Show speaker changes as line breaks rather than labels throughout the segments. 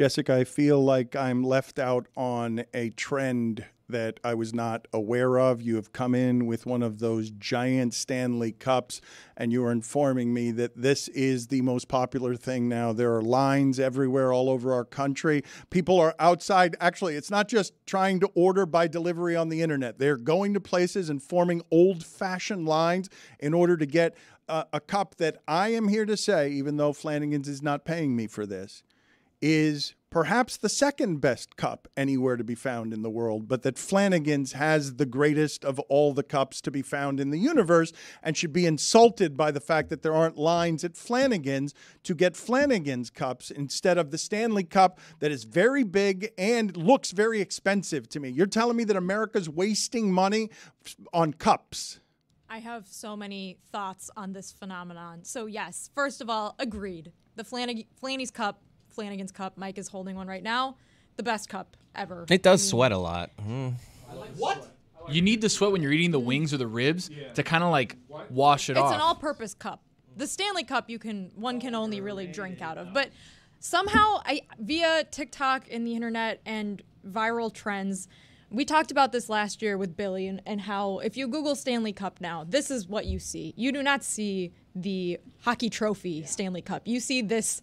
Jessica, I feel like I'm left out on a trend that I was not aware of. You have come in with one of those giant Stanley Cups, and you are informing me that this is the most popular thing now. There are lines everywhere all over our country. People are outside. Actually, it's not just trying to order by delivery on the internet. They're going to places and forming old-fashioned lines in order to get a cup that I am here to say, even though Flanagan's is not paying me for this, is perhaps the second best cup anywhere to be found in the world, but that Flanagan's has the greatest of all the cups to be found in the universe and should be insulted by the fact that there aren't lines at Flanagan's to get Flanagan's cups instead of the Stanley Cup that is very big and looks very expensive to me. You're telling me that America's wasting money on cups?
I have so many thoughts on this phenomenon. So yes, first of all, agreed. The Flanagan's Cup, Mike is holding one right now, the best cup ever.
It does sweat a lot.
What? You need the sweat when you're eating the wings or the ribs to kind of like wash it off.
It's an all-purpose cup. The Stanley Cup one can only really drink out of. But somehow, via TikTok and the internet and viral trends, we talked about this last year with Billy and how if you Google Stanley Cup now, this is what you see. You do not see the hockey trophy Stanley Cup. You see this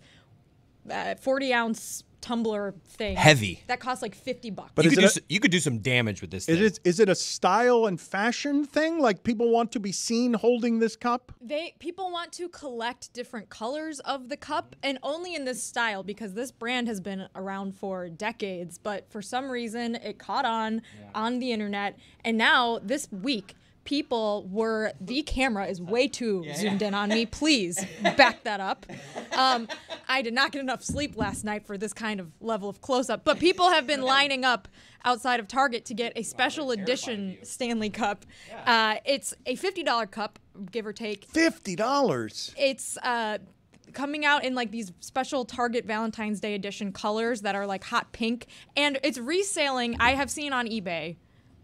40-ounce tumbler thing.
Heavy.
That costs like $50.
But you could do some damage with this thing.
Is it a style and fashion thing? Like people want to be seen holding this cup?
People want to collect different colors of the cup, and only in this style, because this brand has been around for decades, but for some reason it caught on the internet, and now this week the camera is way too zoomed in on me. Please back that up. I did not get enough sleep last night for this kind of level of close-up. But people have been lining up outside of Target to get a special edition Stanley Cup. It's a $50 cup, give or take.
$50?
It's coming out in like these special Target Valentine's Day edition colors that are like hot pink. And it's reselling. I have seen on eBay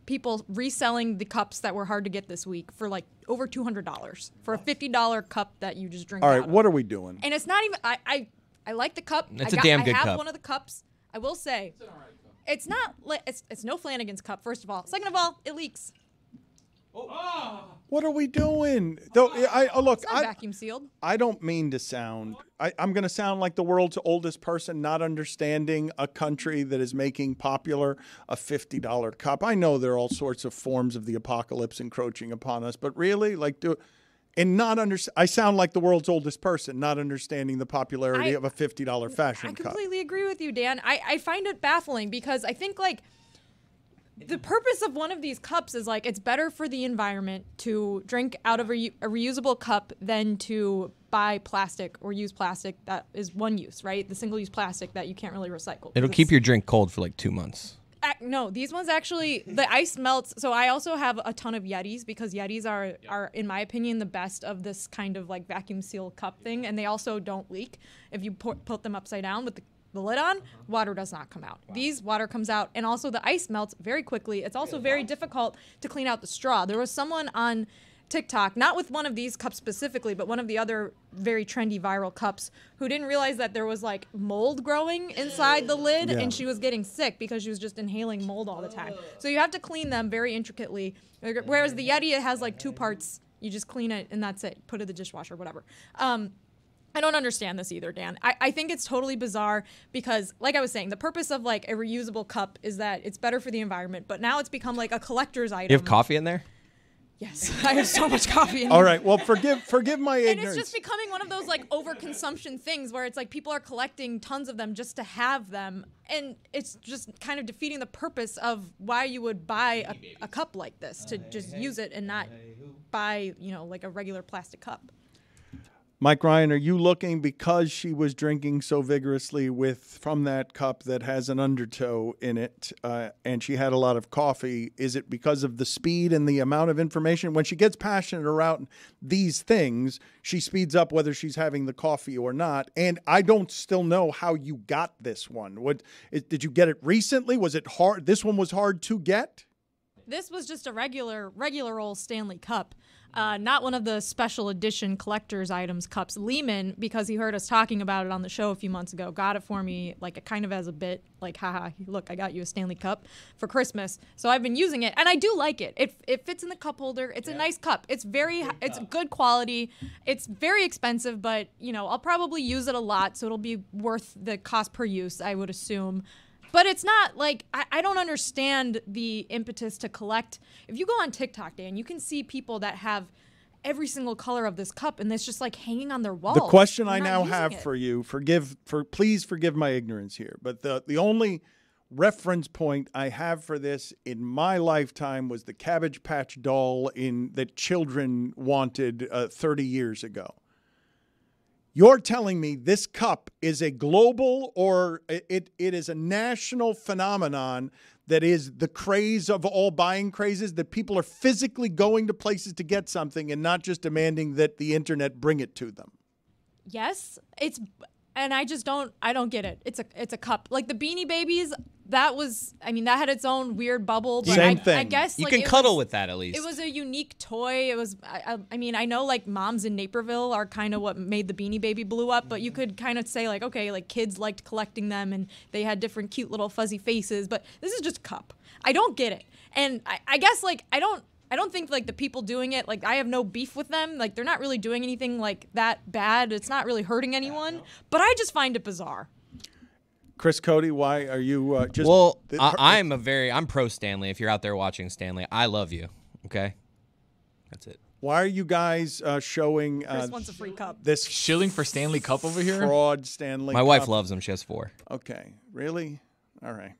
people reselling the cups that were hard to get this week for like over $200 for a $50 cup that you just drink
out of.
All
right, what are we doing?
And it's not even, I like the cup.
It's a damn good cup.
I have one of the cups. I will say, it's not, it's no Flanagan's Cup, first of all. Second of all, it leaks.
What are we doing? Look,
It's not vacuum sealed.
I don't mean to sound. I'm going to sound like the world's oldest person, not understanding a country that is making popular a $50 cup. I know there are all sorts of forms of the apocalypse encroaching upon us, but really, I sound like the world's oldest person, not understanding the popularity of a $50 fashion cup.
I completely agree with you, Dan. I find it baffling because I think the purpose of one of these cups is it's better for the environment to drink out of a reusable cup than to buy plastic or use plastic that is one use, right? The single-use plastic that you can't really recycle.
It'll keep your drink cold for like 2 months.
No, these ones actually, the ice melts. So I also have a ton of Yetis because Yetis are, in my opinion, the best of this kind of vacuum seal cup thing. And they also don't leak. If you put them upside down with the lid on, water does not come out. Wow. These, water comes out, and also the ice melts very quickly. It's also very difficult to clean out the straw. There was someone on TikTok, not with one of these cups specifically, but one of the other very trendy viral cups, who didn't realize that there was mold growing inside the lid, and she was getting sick because she was just inhaling mold all the time. So you have to clean them very intricately, whereas the Yeti, it has 2 parts. You just clean it, and that's it. Put it in the dishwasher, whatever. I don't understand this either, Dan. I think it's totally bizarre because, like I was saying, the purpose of a reusable cup is that it's better for the environment, but now it's become a collector's item.
You have coffee in there?
Yes, I have so much coffee in
All
here.
right, well, forgive my ignorance.
And it's just becoming one of those overconsumption things where it's people are collecting tons of them just to have them, and it's just kind of defeating the purpose of why you would buy a cup like this, to just use it and not buy, a regular plastic cup.
Mike Ryan, are you looking because she was drinking so vigorously from that cup that has an undertow in it, and she had a lot of coffee? Is it because of the speed and the amount of information? When she gets passionate around these things, she speeds up whether she's having the coffee or not. And I don't still know how you got this one. Did you get it recently? Was it hard? This one was hard to get?
This was just a regular old Stanley Cup. not one of the special edition collector's items cups. Lehman, because he heard us talking about it on the show a few months ago, got it for me like kind of as a bit, like, haha, look, I got you a Stanley Cup for Christmas. So I've been using it, and I do like it. It fits in the cup holder. It's a nice cup. It's good quality. It's very expensive, but I'll probably use it a lot, so it'll be worth the cost per use, I would assume. But it's not like, I don't understand the impetus to collect. If you go on TikTok, Dan, you can see people that have every single color of this cup, and it's just like hanging on their wall.
The question I now have for you, please forgive my ignorance here, but the only reference point I have for this in my lifetime was the Cabbage Patch doll that children wanted 30 years ago. You're telling me this cup is a global, or it is a national phenomenon that is the craze of all buying crazes, that people are physically going to places to get something and not just demanding that the internet bring it to them?
Yes, and I don't get it. It's a cup. Like the Beanie Babies, that had its own weird bubble. But
Same thing.
I guess
you can cuddle with that at least.
It was a unique toy. It was, I know like moms in Naperville are kind of what made the Beanie Baby blew up, but you could kind of say like, okay, like kids liked collecting them and they had different cute little fuzzy faces, but this is just a cup. I don't get it. And I guess like, I don't think like the people doing it, like I have no beef with them. Like they're not really doing anything like that bad. It's not really hurting anyone, but I just find it bizarre.
Chris Cody, why are you just...
Well, I'm pro Stanley. If you're out there watching Stanley, I love you. Okay? That's it.
Why are you guys showing...
Chris wants a free cup.
This
shilling for Stanley Cup over here?
Fraud Stanley
My
Cup.
wife loves them. She has 4.
Okay. Really? All right.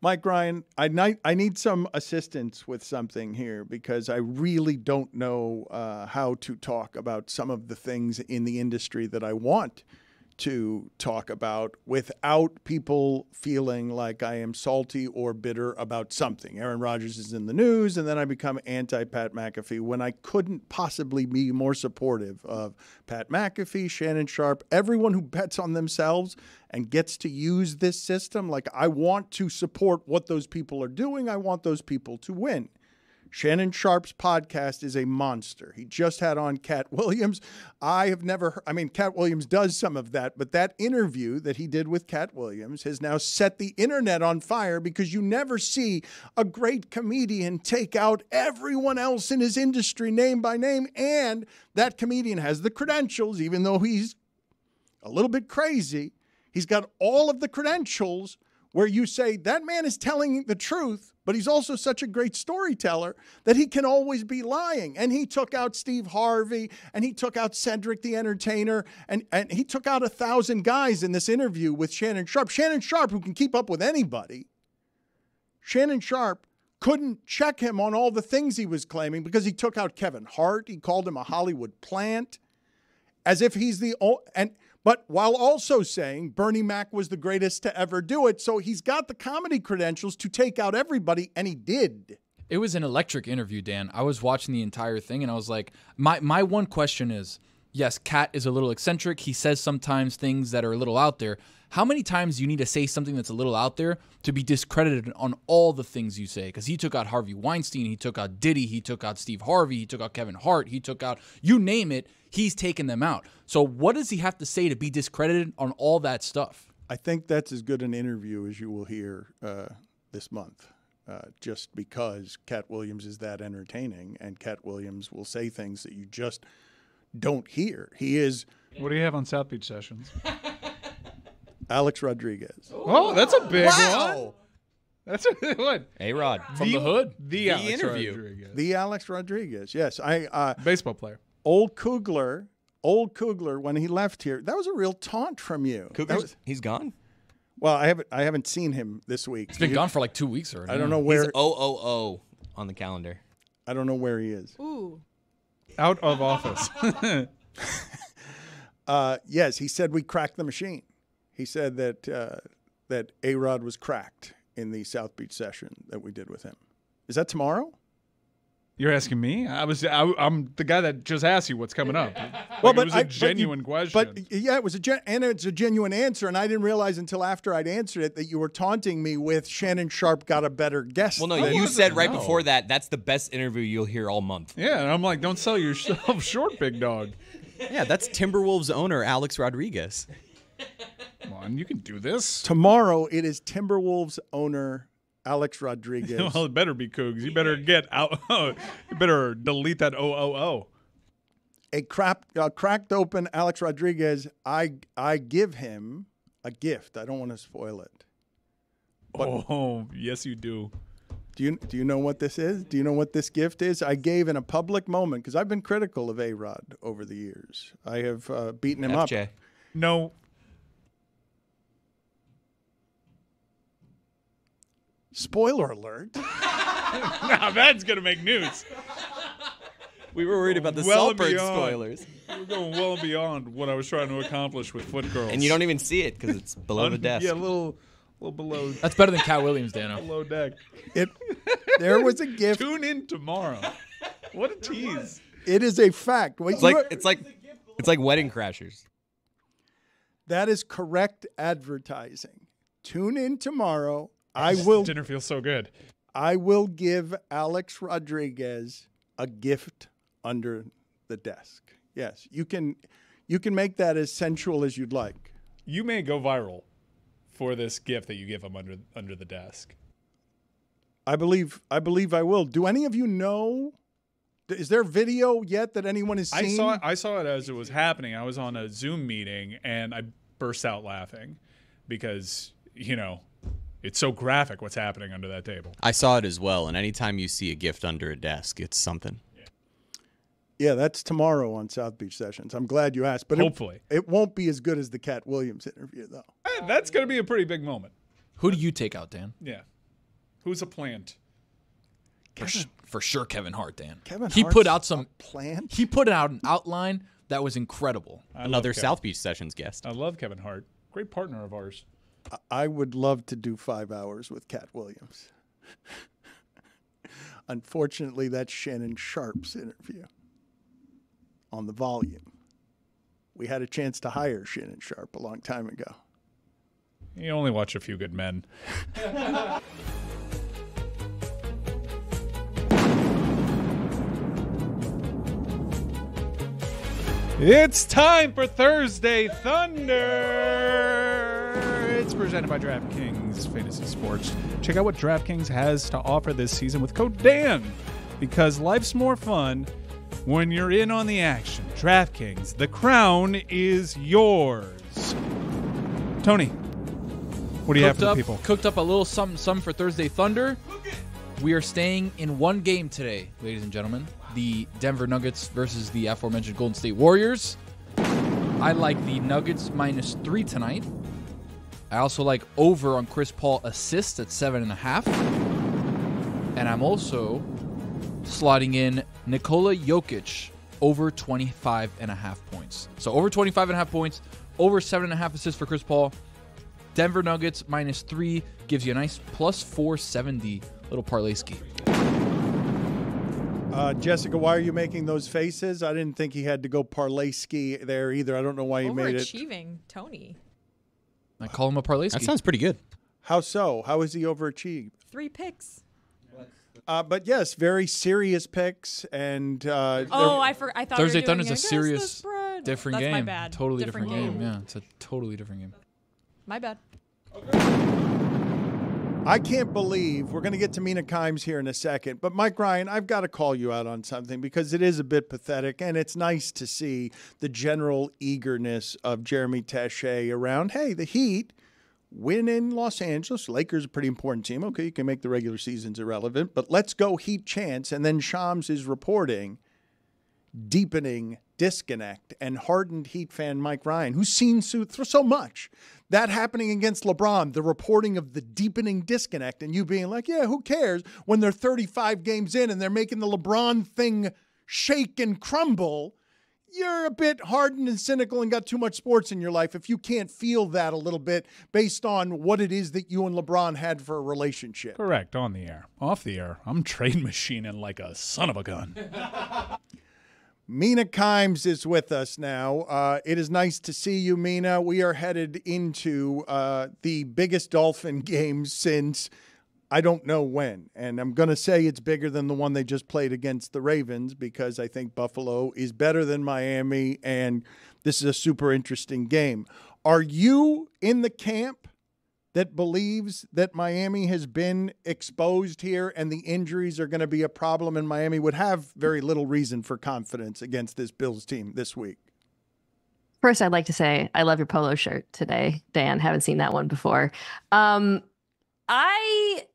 Mike Ryan, I need some assistance with something here because I really don't know how to talk about some of the things in the industry that I want to talk about without people feeling like I am salty or bitter about something. Aaron Rodgers is in the news, and then I become anti-Pat McAfee when I couldn't possibly be more supportive of Pat McAfee, Shannon Sharpe, everyone who bets on themselves and gets to use this system. Like, I want to support what those people are doing. I want those people to win. Shannon Sharpe's podcast is a monster. He just had on Katt Williams. Katt Williams does some of that, but that interview that he did with Katt Williams has now set the internet on fire because you never see a great comedian take out everyone else in his industry name by name, and that comedian has the credentials, even though he's a little bit crazy. He's got all of the credentials where you say that man is telling the truth, but he's also such a great storyteller that he can always be lying. And he took out Steve Harvey, and he took out Cedric the Entertainer, and he took out 1,000 guys in this interview with Shannon Sharpe. Shannon Sharpe, who can keep up with anybody. Shannon Sharpe couldn't check him on all the things he was claiming because he took out Kevin Hart. He called him a Hollywood plant, as if he's but while also saying Bernie Mac was the greatest to ever do it. So he's got the comedy credentials to take out everybody, and he did.
It was an electric interview, Dan. I was watching the entire thing, and I was like, my one question is, yes, Katt is a little eccentric. He says sometimes things that are a little out there. How many times do you need to say something that's a little out there to be discredited on all the things you say? Because he took out Harvey Weinstein, he took out Diddy, he took out Steve Harvey, he took out Kevin Hart, he took out, you name it, he's taken them out. So what does he have to say to be discredited on all that stuff?
I think that's as good an interview as you will hear this month, just because Katt Williams is that entertaining, and Katt Williams will say things that you just don't hear. He is...
What do you have on South Beach Sessions?
Alex Rodriguez.
Oh, that's a big one. That's a what?
A-Rod.
From the hood.
The Alex
interview.
Rodriguez.
The Alex Rodriguez. Yes,
baseball player.
Old Kugler, when he left here, that was a real taunt from you.
He's gone?
Well, I haven't seen him this week.
He's been gone for like 2 weeks already.
I don't know where.
He's 000 on the calendar.
I don't know where he is.
Ooh.
Out of office.
Yes, he said we cracked the machine. He said that A-Rod was cracked in the South Beach session that we did with him. Is that tomorrow?
You're asking me? I'm the guy that just asked you what's coming up.
Well,
It was a genuine question.
But yeah, it was it's a genuine answer, and I didn't realize until after I'd answered it that you were taunting me with Shannon Sharpe got a better guest.
Well, no,
than-
you said right before that's the best interview you'll hear all month.
Yeah, and I'm like, don't sell yourself short, big dog.
Yeah, that's Timberwolves owner Alex Rodriguez.
Come on, you can do this.
Tomorrow it is Timberwolves owner Alex Rodriguez.
Well, it better be Cougs. You better get out. You better delete that OOO.
A cracked open Alex Rodriguez. I give him a gift. I don't want to spoil it.
Oh, yes, you do.
Do you know what this is? Do you know what this gift is? I gave in a public moment because I've been critical of A-Rod over the years. I have beaten him
FJ.
up.
No.
Spoiler alert.
Now that's going to make news.
We were worried about the
Well
Saltburn
beyond.
spoilers.
We're going well beyond what I was trying to accomplish with Foot Girls.
And you don't even see it because it's below the desk.
Yeah, a little below
That's better than Katt Williams, Dano.
below deck.
There was a gift.
Tune in tomorrow. What a tease.
It is a fact.
It's like Wedding Crashers.
That is correct advertising. Tune in tomorrow. I will
Dinner feels so good.
I will give Alex Rodriguez a gift under the desk. Yes, you can make that as sensual as you'd like.
You may go viral for this gift that you give him under the desk.
I believe I will. Do any of you know? Is there video yet that anyone has seen?
I saw it as it was happening. I was on a Zoom meeting and I burst out laughing because, it's so graphic what's happening under that table.
I saw it as well, and anytime you see a gift under a desk, it's something.
Yeah, that's tomorrow on South Beach Sessions. I'm glad you asked, but
Hopefully.
it won't be as good as the Katt Williams interview, though.
That's going to be a pretty big moment.
Who do you take out, Dan?
Yeah. Who's a plant?
For sure, Kevin Hart, Dan.
Kevin
He
Hart's
put out some.
a plant?
He put out an outline that was incredible.
Another South Beach Sessions guest.
I love Kevin Hart. Great partner of ours.
I would love to do 5 hours with Katt Williams. Unfortunately, that's Shannon Sharpe's interview on the volume. We had a chance to hire Shannon Sharpe a long time ago.
You only watch A Few Good Men. It's time for Thursday Thunder. It's presented by DraftKings Fantasy Sports. Check out what DraftKings has to offer this season with code DAN, because life's more fun when you're in on the action. DraftKings, the crown is yours. Tony, what do you have for the people?
Cooked up a little something for Thursday Thunder. We are staying in one game today, ladies and gentlemen. The Denver Nuggets versus the aforementioned Golden State Warriors. I like the Nuggets -3 tonight. I also like over on Chris Paul assists at 7.5. And I'm also slotting in Nikola Jokic over 25.5 points. So over 25.5 points, over 7.5 assists for Chris Paul. Denver Nuggets -3 gives you a nice plus 470 little parlay ski.
Jessica, why are you making those faces? I didn't think he had to go parlay ski there either. I don't know why he made it.
Overachieving, Tony.
I call him a parlay ski.
That sounds pretty good.
How so? How is he overachieved?
3 picks.
But yes, very serious picks. And
I thought
Thursday
we were
Thunder's
doing
a serious,
spread.
different
That's
game.
my bad.
Totally different game. Yeah, it's a totally different game.
My bad.
I can't believe we're going to get to Mina Kimes here in a second. But Mike Ryan, I've got to call you out on something because it is a bit pathetic. And it's nice to see the general eagerness of Jeremy Taché around, hey, the Heat win in Los Angeles. Lakers are a pretty important team. Okay, you can make the regular seasons irrelevant, but let's go Heat chance. And then Shams is reporting deepening disconnect, and hardened Heat fan Mike Ryan, who's seen so much, that happening against LeBron, the reporting of the deepening disconnect, and you being like, yeah, who cares when they're 35 games in and they're making the LeBron thing shake and crumble. you're a bit hardened and cynical and got too much sports in your life if you can't feel that a little bit based on what it is that you and LeBron had for a relationship.
Correct. On the air. Off the air, I'm trade machining like a son of a gun.
Mina Kimes is with us now. It is nice to see you, Mina. We are headed into the biggest Dolphin game since I don't know when. And I'm going to say it's bigger than the one they just played against the Ravens because I think Buffalo is better than Miami, and this is a super interesting game. Are you in the camp that believes that Miami has been exposed here and the injuries are going to be a problem, and Miami would have very little reason for confidence against this Bills team this week?
First, I'd like to say I love your polo shirt today, Dan. Haven't seen that one before. I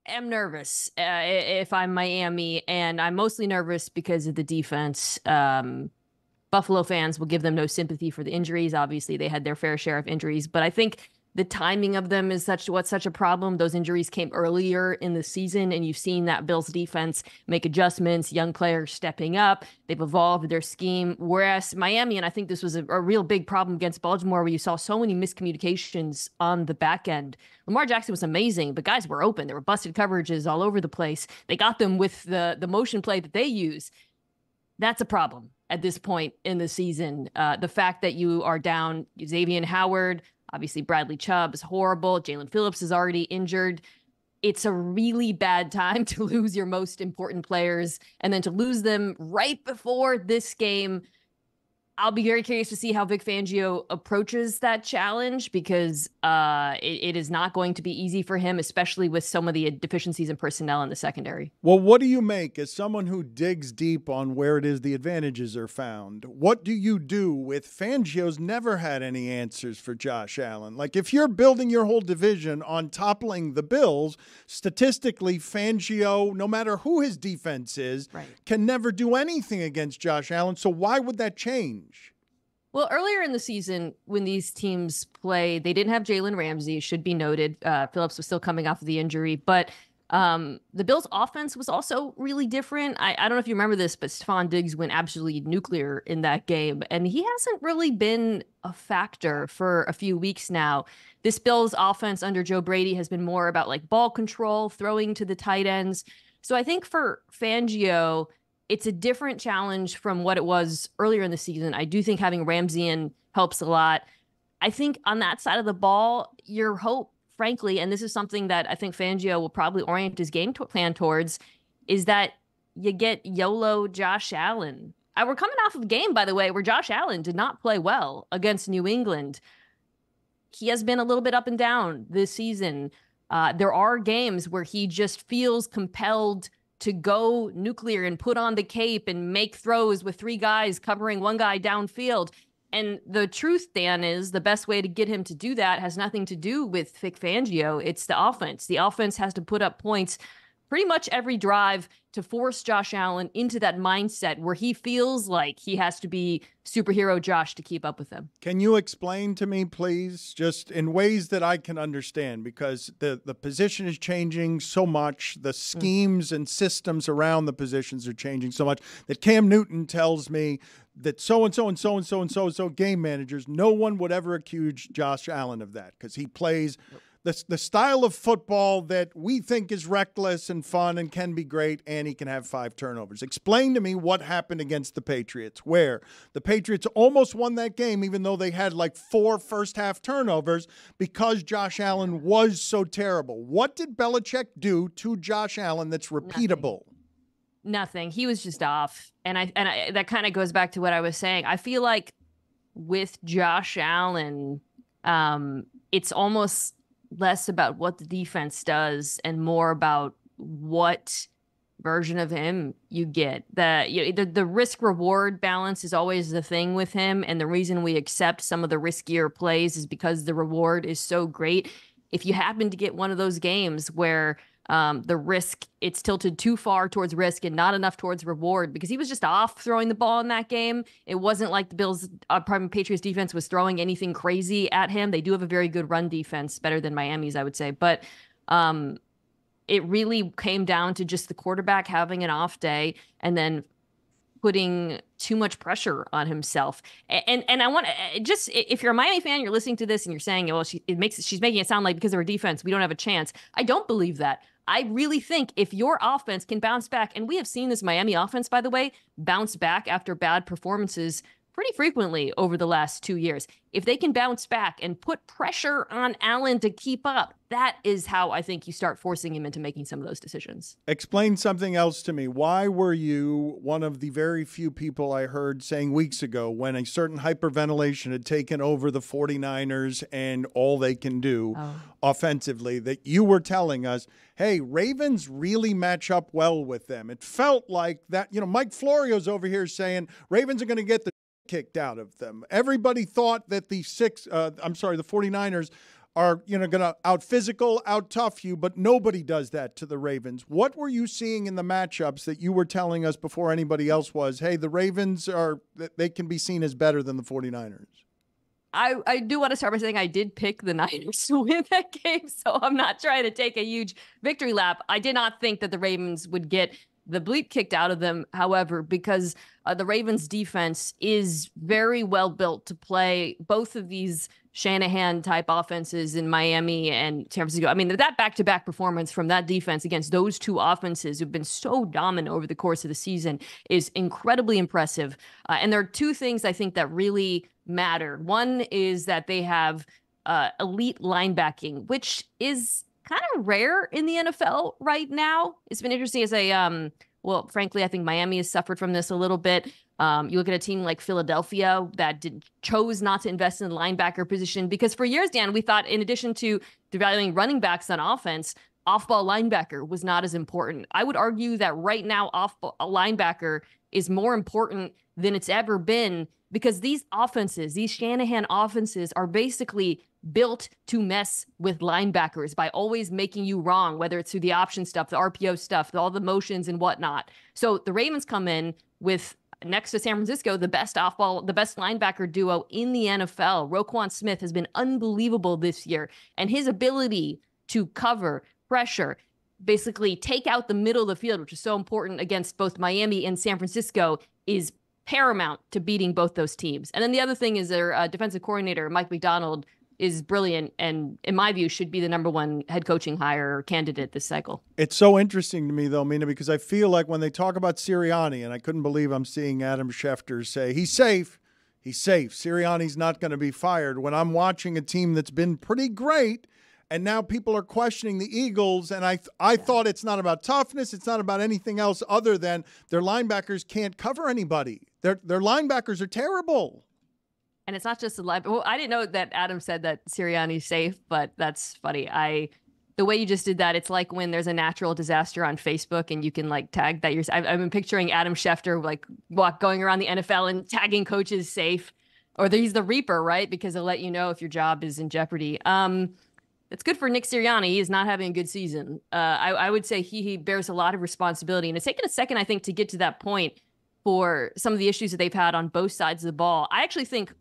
am nervous if I'm Miami, and I'm mostly nervous because of the defense. Buffalo fans will give them no sympathy for the injuries. Obviously, they had their fair share of injuries, but I think the timing of them is such a problem. Those injuries came earlier in the season, and you've seen that Bills defense make adjustments, young players stepping up. They've evolved their scheme. Whereas Miami, and I think this was a real big problem against Baltimore, where you saw so many miscommunications on the back end. Lamar Jackson was amazing, but guys were open. There were busted coverages all over the place. They got them with the motion play that they use. That's a problem at this point in the season. The fact that you are down Xavier Howard, obviously Bradley Chubb is horrible. Jalen Phillips is already injured. It's a really bad time to lose your most important players, and then to lose them right before this game. I'll be very curious to see how Vic Fangio approaches that challenge, because it is not going to be easy for him, especially with some of the deficiencies in personnel in the secondary.
Well, what do you make as someone who digs deep on where it is the advantages are found? What do you do with Fangio's never had any answers for Josh Allen? Like, if you're building your whole division on toppling the Bills, statistically, Fangio, no matter who his defense is, can never do anything against Josh Allen. So why would that change?
Well, earlier in the season, when these teams play, they didn't have Jalen Ramsey, should be noted. Phillips was still coming off of the injury, but the Bills' offense was also really different. I don't know if you remember this, but Stephon Diggs went absolutely nuclear in that game, and he hasn't really been a factor for a few weeks now. This Bills' offense under Joe Brady has been more about like ball control, throwing to the tight ends. So I think for Fangio, it's a different challenge from what it was earlier in the season. I do think having Ramsey in helps a lot. I think on that side of the ball, your hope, frankly, and this is something that I think Fangio will probably orient his game plan towards, is that you get YOLO Josh Allen. We're coming off of a game, by the way, where Josh Allen did not play well against New England. He has been a little bit up and down this season. There are games where he just feels compelled to go nuclear and put on the cape and make throws with three guys covering one guy downfield. And the truth, Dan, is the best way to get him to do that has nothing to do with Vic Fangio. It's the offense. The offense has to put up points pretty much every drive to force Josh Allen into that mindset where he feels like he has to be superhero Josh to keep up with him.
Can you explain to me, please, just in ways that I can understand, because the position is changing so much, the schemes and systems around the positions are changing so much, that Cam Newton tells me that so-and-so and so-and-so and so-and-so game managers, no one would ever accuse Josh Allen of that because he plays the style of football that we think is reckless and fun and can be great, and he can have 5 turnovers. Explain to me what happened against the Patriots, where the Patriots almost won that game even though they had like 4 first-half turnovers because Josh Allen was so terrible. What did Belichick do to Josh Allen that's repeatable?
Nothing. He was just off. And I that kind of goes back to what I was saying. I feel like with Josh Allen, it's almost less about what the defense does and more about what version of him you get. The risk reward balance is always the thing with him, and the reason we accept some of the riskier plays is because the reward is so great. If you happen to get one of those games where the risk, it's tilted too far towards risk and not enough towards reward, because he was just off throwing the ball in that game. It wasn't like the Bills, Patriots defense was throwing anything crazy at him. They do have a very good run defense, better than Miami's, I would say. But it really came down to just the quarterback having an off day, and then putting too much pressure on himself. And I want to just, if you're a Miami fan, you're listening to this and you're saying, well, she's making it sound like because of her defense, we don't have a chance. I don't believe that. I really think if your offense can bounce back, and we have seen this Miami offense, by the way, bounce back after bad performances pretty frequently over the last 2 years. If they can bounce back and put pressure on Allen to keep up, that is how I think you start forcing him into making some of those decisions.
Explain something else to me. Why were you one of the very few people I heard saying weeks ago when a certain hyperventilation had taken over the 49ers and all they can do offensively, that you were telling us, hey, Ravens really match up well with them? It felt like that, Mike Florio's over here saying Ravens are going to get the kicked out of them. Everybody thought that the 49ers are, going to out physical, out tough you, but nobody does that to the Ravens. What were you seeing in the matchups that you were telling us before anybody else was, hey, the Ravens they can be seen as better than the 49ers?
I do want to start by saying I did pick the Niners to win that game, so I'm not trying to take a huge victory lap. I did not think that the Ravens would get the bleep kicked out of them, however, because the Ravens defense is very well built to play both of these Shanahan-type offenses in Miami and San Francisco. I mean, that back-to-back performance from that defense against those two offenses who've been so dominant over the course of the season is incredibly impressive. And there are two things I think that really matter. One is that they have elite linebacking, which is kind of rare in the NFL right now. It's been interesting as frankly, I think Miami has suffered from this a little bit. You look at a team like Philadelphia that chose not to invest in the linebacker position because for years, Dan, we thought in addition to devaluing running backs on offense, off-ball linebacker was not as important. I would argue that right now, off-ball linebacker is more important than it's ever been because these offenses, these Shanahan offenses are basically built to mess with linebackers by always making you wrong, whether it's through the option stuff, the RPO stuff, all the motions and whatnot. So the Ravens come in with, next to San Francisco, the best linebacker duo in the NFL. Roquan Smith has been unbelievable this year, and his ability to cover, pressure, basically take out the middle of the field, which is so important against both Miami and San Francisco, is paramount to beating both those teams. And then the other thing is their defensive coordinator, Mike McDonald, is brilliant and, in my view, should be the number one head coaching hire or candidate this cycle. It's
so interesting to me, though, Mina, because I feel like when they talk about Sirianni, and I couldn't believe I'm seeing Adam Schefter say, he's safe. Sirianni's not going to be fired. When I'm watching a team that's been pretty great, and now people are questioning the Eagles, and I thought it's not about toughness. It's not about anything else other than their linebackers can't cover anybody. Their linebackers are terrible.
And it's not just the live. Well, I didn't know that Adam said that Sirianni's safe, but that's funny. The way you just did that, it's like when there's a natural disaster on Facebook and you can like tag that. I've been picturing Adam Schefter like going around the NFL and tagging coaches safe, or he's the Reaper, right? Because they'll let you know if your job is in jeopardy. It's good for Nick Sirianni. He is not having a good season. I would say he bears a lot of responsibility, and it's taken a second, I think, to get to that point for some of the issues that they've had on both sides of the ball. I actually think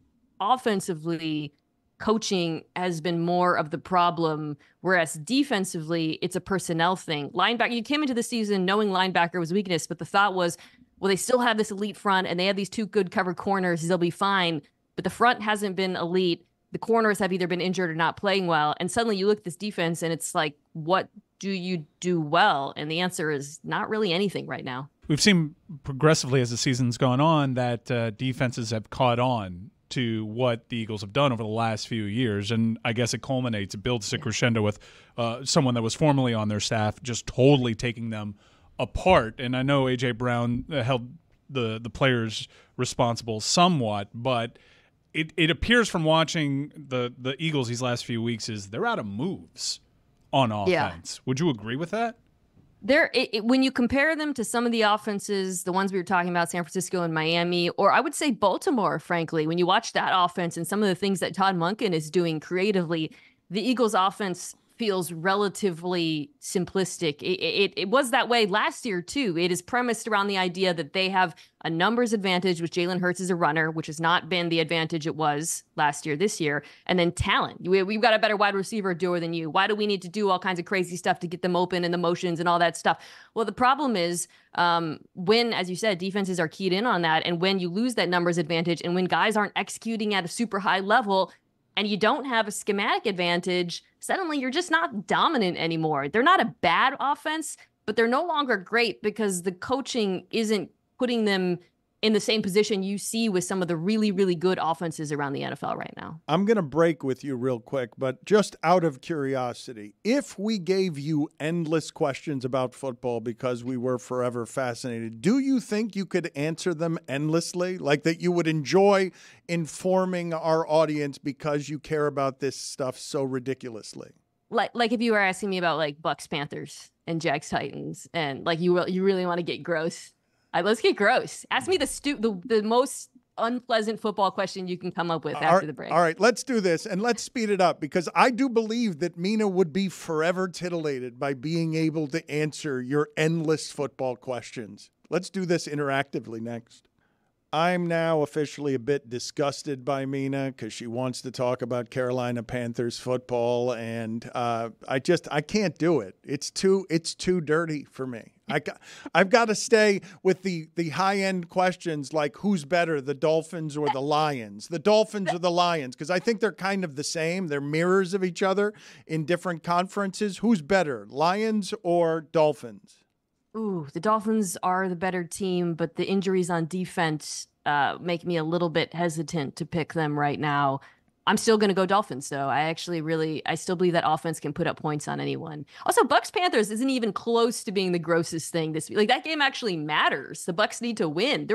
offensively, coaching has been more of the problem, whereas defensively, it's a personnel thing. Linebacker, you came into the season knowing linebacker was a weakness, but the thought was, well, they still have this elite front and they have these two good cover corners, they'll be fine. But the front hasn't been elite. The corners have either been injured or not playing well. And suddenly you look at this defense and it's like, what do you do well? And the answer is not really anything right now.
We've seen progressively as the season's gone on that defenses have caught on to what the Eagles have done over the last few years. And I guess it culminates, it builds to crescendo with someone that was formerly on their staff just totally taking them apart. And I know A.J. Brown held the players responsible somewhat, but it appears from watching the Eagles these last few weeks is they're out of moves on offense. Yeah. Would you agree with that?
When you compare them to some of the offenses, the ones we were talking about, San Francisco and Miami, or I would say Baltimore, frankly, when you watch that offense and some of the things that Todd Monken is doing creatively, the Eagles' offense feels relatively simplistic. It was that way last year too. It is premised around the idea that they have a numbers advantage with Jalen Hurts as a runner, which has not been the advantage it was last year, this year, and then talent. We've got a better wide receiver duo than you. Why do we need to do all kinds of crazy stuff to get them open and the motions and all that stuff? Well, the problem is when, as you said, defenses are keyed in on that, and when you lose that numbers advantage, and when guys aren't executing at a super high level, and you don't have a schematic advantage, suddenly you're just not dominant anymore. They're not a bad offense, but they're no longer great because the coaching isn't putting them in the same position you see with some of the really, really good offenses around the NFL right now.
I'm going to break with you real quick, but just out of curiosity, if we gave you endless questions about football because we were forever fascinated, do you think you could answer them endlessly? Like that you would enjoy informing our audience because you care about this stuff so ridiculously?
Like if you were asking me about like Bucks Panthers and Jags Titans, and like you really want to get gross. Let's get gross. Ask me the most unpleasant football question you can come up with after the break.
All right, let's do this, and let's speed it up, because I do believe that Mina would be forever titillated by being able to answer your endless football questions. Let's do this interactively next. I'm now officially a bit disgusted by Mina because she wants to talk about Carolina Panthers football, and I can't do it. It's too dirty for me. I've got to stay with the high-end questions like who's better, the Dolphins or the Lions? The Dolphins or the Lions? Because I think they're kind of the same. They're mirrors of each other in different conferences. Who's better, Lions or Dolphins?
Ooh, the Dolphins are the better team, but the injuries on defense make me a little bit hesitant to pick them right now. I'm still going to go Dolphins, though. I still believe that offense can put up points on anyone. Also, Bucks Panthers isn't even close to being the grossest thing this week. Like, that game actually matters. The Bucks need to win.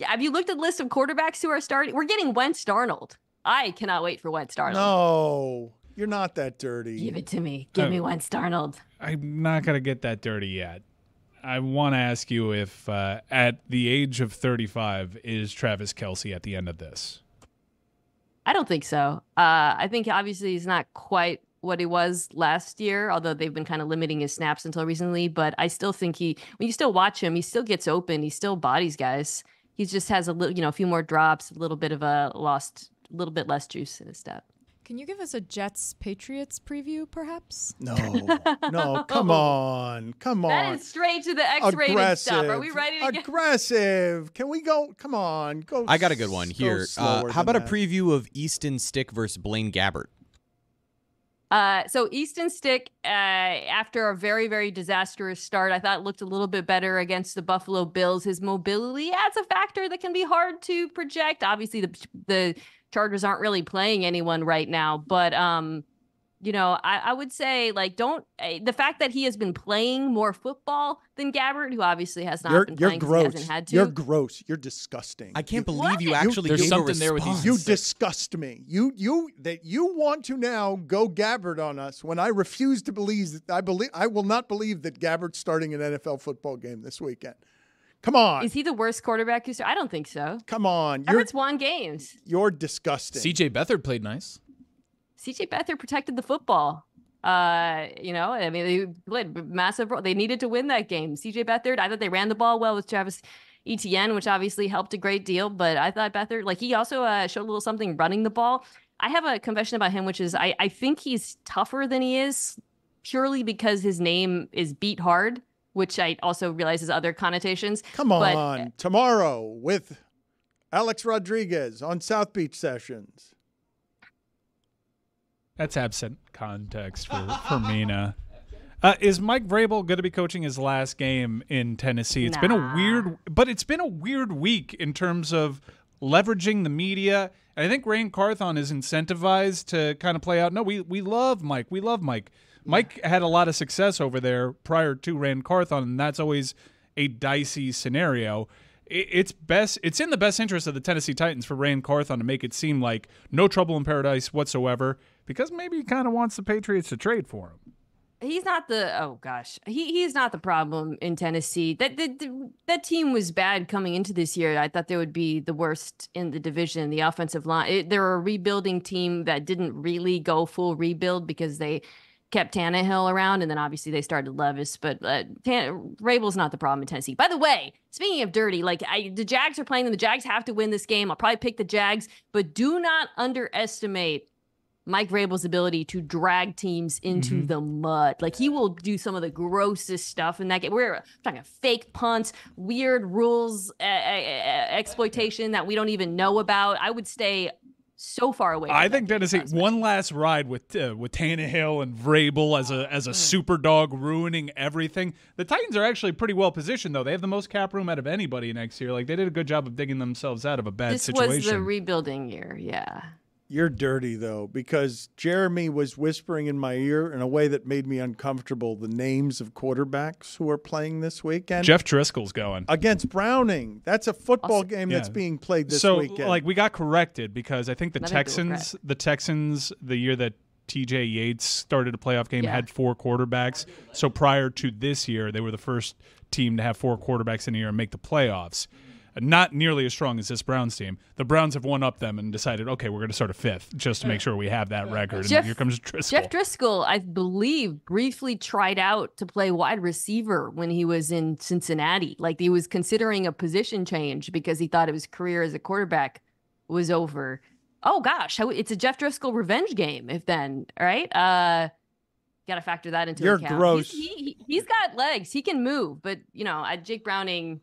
Have you looked at the list of quarterbacks who are starting? We're getting Wentz Darnold. I cannot wait for Wentz Darnold.
No, you're not that dirty.
Give it to me. Give me Wentz Darnold.
I'm not going to get that dirty yet. I want to ask you if at the age of 35, is Travis Kelce at the end of this?
I don't think so. I think obviously he's not quite what he was last year, although they've been kind of limiting his snaps until recently. But I still think when you still watch him, he still gets open. He still bodies guys. He just has a few more drops, a little bit less juice in his step.
Can you give us a Jets-Patriots preview, perhaps?
No, come on.
That is straight to the X-rated stuff. Are we ready to get
aggressive? Can we go? Come on, go.
I got a good one here. How about a preview of Easton Stick versus Blaine Gabbert?
So Easton Stick, after a very, very disastrous start, I thought looked a little bit better against the Buffalo Bills. His mobility adds a factor that can be hard to project. Obviously, the Chargers aren't really playing anyone right now, but I would say the fact that he has been playing more football than Gabbert, who obviously has not been playing because he hasn't had to.
You're gross. You're disgusting.
I can't believe you actually
There's
gave a
something there with
response.
these.
You disgust me. You want to now go Gabbert on us when I refuse to believe that I will not believe that Gabbert's starting an NFL football game this weekend. Come on.
Is he the worst quarterback? I don't think so.
Come on.
Gabbert's won games.
You're disgusting.
CJ Beathard played nice.
CJ Beathard protected the football. They played massive role. They needed to win that game. CJ Beathard, I thought they ran the ball well with Travis Etienne, which obviously helped a great deal. But I thought Beathard, he also showed a little something running the ball. I have a confession about him, which is I think he's tougher than he is purely because his name is Beat Hard, which I also realize has other connotations.
Come on. Tomorrow with Alex Rodriguez on South Beach Sessions.
That's absent context for Mina. Is Mike Vrabel going to be coaching his last game in Tennessee? It's been a weird week in terms of leveraging the media. And I think Rand Carthon is incentivized to kind of play out. No, we love Mike. We love Mike. Mike had a lot of success over there prior to Rand Carthon, and that's always a dicey scenario. It's in the best interest of the Tennessee Titans for Rand Carthon to make it seem like no trouble in paradise whatsoever, because maybe he kind of wants the Patriots to trade for him.
He's not he's not the problem in Tennessee. That team was bad coming into this year. I thought they would be the worst in the division. The offensive line, they're a rebuilding team that didn't really go full rebuild because they kept Tannehill around, and then obviously they started Levis, but Vrabel's not the problem in Tennessee. By the way, speaking of dirty, like the Jags are playing them. The Jags have to win this game. I'll probably pick the Jags, but do not underestimate Mike Vrabel's ability to drag teams into the mud. Like, he will do some of the grossest stuff in that game. We're talking fake punts, weird rules, exploitation that we don't even know about. I would stay so far away.
I think Tennessee, one last ride with Tannehill and Vrabel as a super dog ruining everything. The Titans are actually pretty well positioned, though. They have the most cap room out of anybody next year. Like, they did a good job of digging themselves out of a bad situation.
This was the rebuilding year, yeah.
You're dirty, though, because Jeremy was whispering in my ear in a way that made me uncomfortable the names of quarterbacks who are playing this weekend.
Jeff Driscoll's going.
Against Browning. That's a football game that's being played this weekend.
So, like, we got corrected because I think the Texans, the year that TJ Yates started a playoff game, had 4 quarterbacks. So prior to this year, they were the first team to have 4 quarterbacks in a year and make the playoffs. Not nearly as strong as this Browns team. The Browns have one up them and decided, okay, we're going to start a 5th just to make sure we have that record. And here comes Driscoll.
Jeff Driscoll, I believe, briefly tried out to play wide receiver when he was in Cincinnati. Like, he was considering a position change because he thought his career as a quarterback was over. Oh, gosh. It's a Jeff Driscoll revenge game, if then, right? Got to factor that into account.
You're gross.
He's got legs. He can move. But, Jake Browning...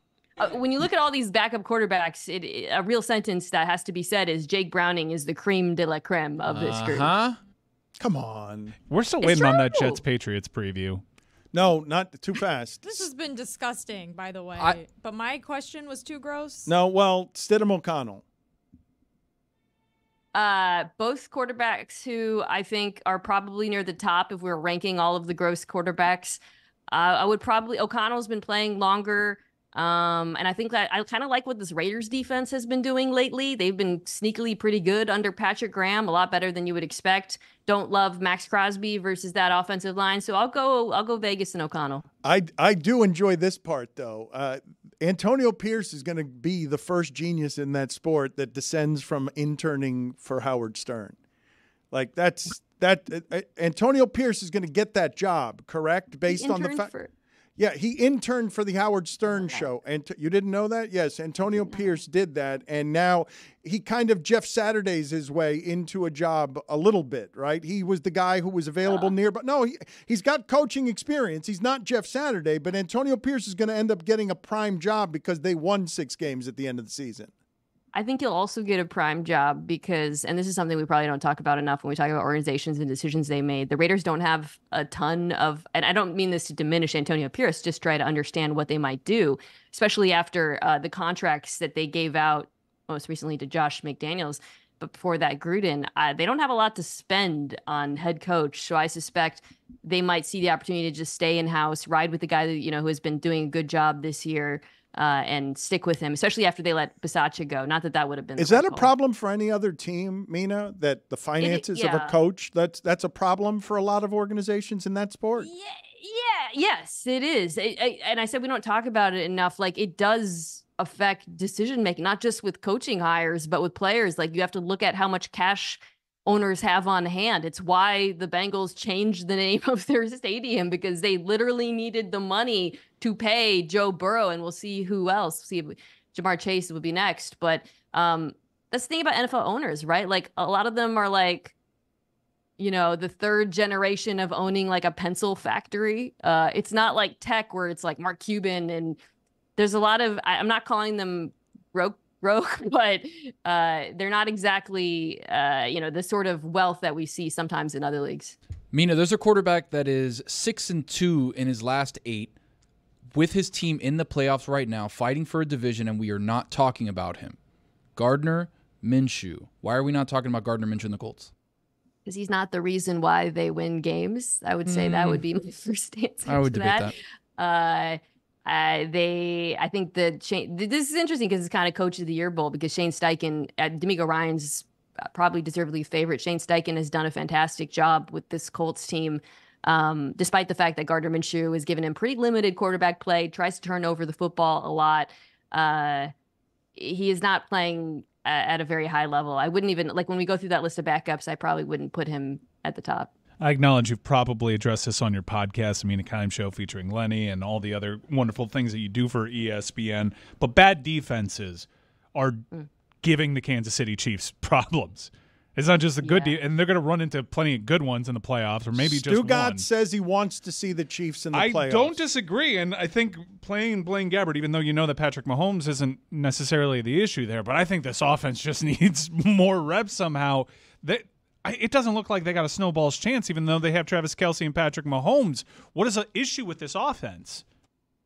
when you look at all these backup quarterbacks, a real sentence that has to be said is Jake Browning is the creme de la creme of this group.
Come on.
We're still waiting on that Jets-Patriots preview.
No, not too fast.
This has been disgusting, by the way. But my question was too gross.
No, well, Stidham O'Connell.
Both quarterbacks who I think are probably near the top if we're ranking all of the gross quarterbacks. I would probably... O'Connell's been playing longer. And I think that I kind of like what this Raiders defense has been doing lately. They've been sneakily pretty good under Patrick Graham, a lot better than you would expect. Don't love Max Crosby versus that offensive line. So I'll go Vegas and O'Connell.
I do enjoy this part, though. Antonio Pierce is going to be the first genius in that sport that descends from interning for Howard Stern. Like, Antonio Pierce is going to get that job, correct? Based on the fact. Yeah, he interned for the Howard Stern show. And you didn't know that? Yes, Antonio Pierce did that. And now he kind of Jeff Saturdays his way into a job a little bit, right? He was the guy who was available nearby. No, he's got coaching experience. He's not Jeff Saturday, but Antonio Pierce is going to end up getting a prime job because they won 6 games at the end of the season.
I think he'll also get a prime job because, and this is something we probably don't talk about enough when we talk about organizations and decisions they made. The Raiders don't have a ton of, and I don't mean this to diminish Antonio Pierce, just try to understand what they might do, especially after the contracts that they gave out most recently to Josh McDaniels. But before that, Gruden, they don't have a lot to spend on head coach. So I suspect they might see the opportunity to just stay in-house, ride with the guy that, who has been doing a good job this year. And stick with him, especially after they let Bisaccia go. Not that would have been.
Is that a problem for any other team, Mina? That the finances of a coach, that's a problem for a lot of organizations in that sport?
Yes, it is. And I said we don't talk about it enough. Like, it does affect decision making, not just with coaching hires, but with players. Like, you have to look at how much cash owners have on hand. It's why the Bengals changed the name of their stadium, because they literally needed the money to pay Joe Burrow, and we'll see who else. See if Jamar Chase would be next. But that's the thing about NFL owners, right? Like, a lot of them are like, the 3rd generation of owning like a pencil factory. It's not like tech where it's like Mark Cuban, and there's a lot of, I'm not calling them broke, but they're not exactly, the sort of wealth that we see sometimes in other leagues.
Mina, there's a quarterback that is 6-2 in his last 8 with his team in the playoffs right now, fighting for a division, and we are not talking about him. Gardner Minshew. Why are we not talking about Gardner Minshew and the Colts?
Because he's not the reason why they win games. I would say that would be my first answer.
I would debate that.
I think this is interesting because it's kind of Coach of the Year Bowl, because Shane Steichen, D'Amico Ryan's probably deservedly favorite. Shane Steichen has done a fantastic job with this Colts team, despite the fact that Gardner Minshew has given him pretty limited quarterback play, tries to turn over the football a lot. He is not playing at a very high level. I wouldn't even, like, when we go through that list of backups, I probably wouldn't put him at the top.
I acknowledge you've probably addressed this on your podcast, the Mina Kimes Show, featuring Lenny and all the other wonderful things that you do for ESPN. But bad defenses are giving the Kansas City Chiefs problems. It's not just a good and they're going to run into plenty of good ones in the playoffs, or maybe just one.
Stugotz says he wants to see the Chiefs in the playoffs.
I don't disagree, and I think playing Blaine Gabbert, even though you know that Patrick Mahomes isn't necessarily the issue there, but I think this offense just needs more reps somehow. It doesn't look like they got a snowball's chance, even though they have Travis Kelce and Patrick Mahomes. What is the issue with this offense?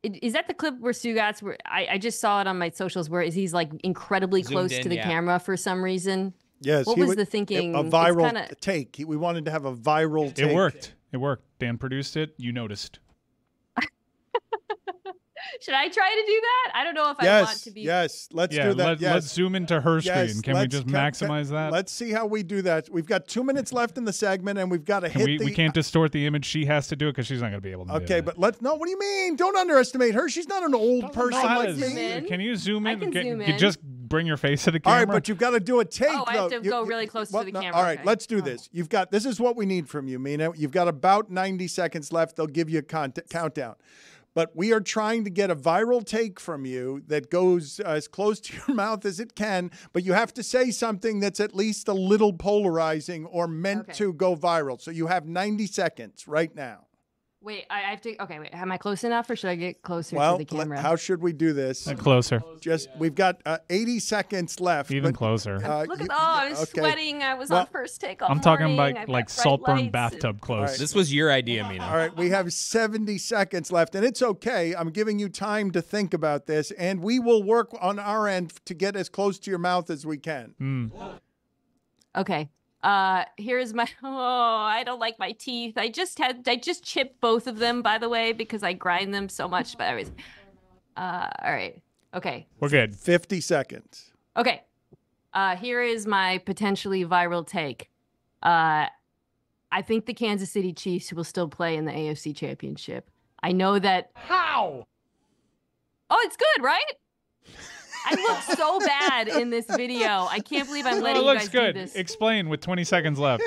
Is that the clip where Stugotz, where I just saw it on my socials, where he's like incredibly close to the camera for some reason?
Yes.
What was the thinking?
A viral take. We wanted to have a viral take.
It worked. It worked. Dan produced it. You noticed.
Should I try to do that? I don't know if I want to be.
Yes, let's do that.
Let's zoom into her screen. Can we just maximize that?
Let's see how we do that. We've got 2 minutes left in the segment, and we've got to hit
we can't distort the image. She has to do it because she's not going to be able to do it.
Okay, but what do you mean? Don't underestimate her. She's not an old person like me.
Can you zoom in?
I can zoom in.
Just bring your face to the camera.
All right, but you've got to do a take.
Oh, I have to go really close to the camera.
All right, let's do this. This is what we need from you, Mina. You've got about 90 seconds left. They'll give you a countdown. But we are trying to get a viral take from you that goes as close to your mouth as it can, but you have to say something that's at least a little polarizing or meant to go viral. So you have 90 seconds right now.
Wait, I have to. Okay, wait. Am I close enough, or should I get closer to the camera?
How should we do this?
Closer.
We've got 80 seconds left.
Even closer.
Look at I was sweating. I was on first take all
I'm talking
morning.
about like Saltburn bathtub close.
This was your idea, Mina.
All right, we have 70 seconds left, and it's okay. I'm giving you time to think about this, and we will work on our end to get as close to your mouth as we can.
Okay. Here's my, I don't like my teeth. I just chipped both of them, by the way, because I grind them so much. But anyways, all right. Okay.
We're good.
50 seconds.
Okay. Here is my potentially viral take. I think the Kansas City Chiefs will still play in the AFC Championship. I know that.
How?
Oh, it's good, right? I look so bad in this video. I can't believe I'm letting you guys do this.
Explain with 20 seconds left.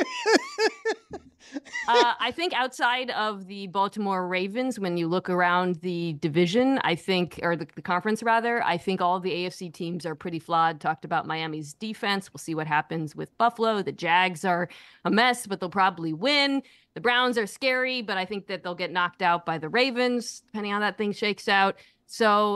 I think outside of the Baltimore Ravens, when you look around the division, I think, or the conference rather, I think all of the AFC teams are pretty flawed. Talked about Miami's defense. We'll see what happens with Buffalo. The Jags are a mess, but they'll probably win. The Browns are scary, but I think that they'll get knocked out by the Ravens, depending on how that thing shakes out. So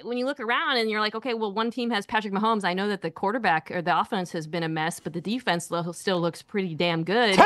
when you look around and you're like, okay, well, one team has Patrick Mahomes. I know that the quarterback or the offense has been a mess, but the defense still looks pretty damn good.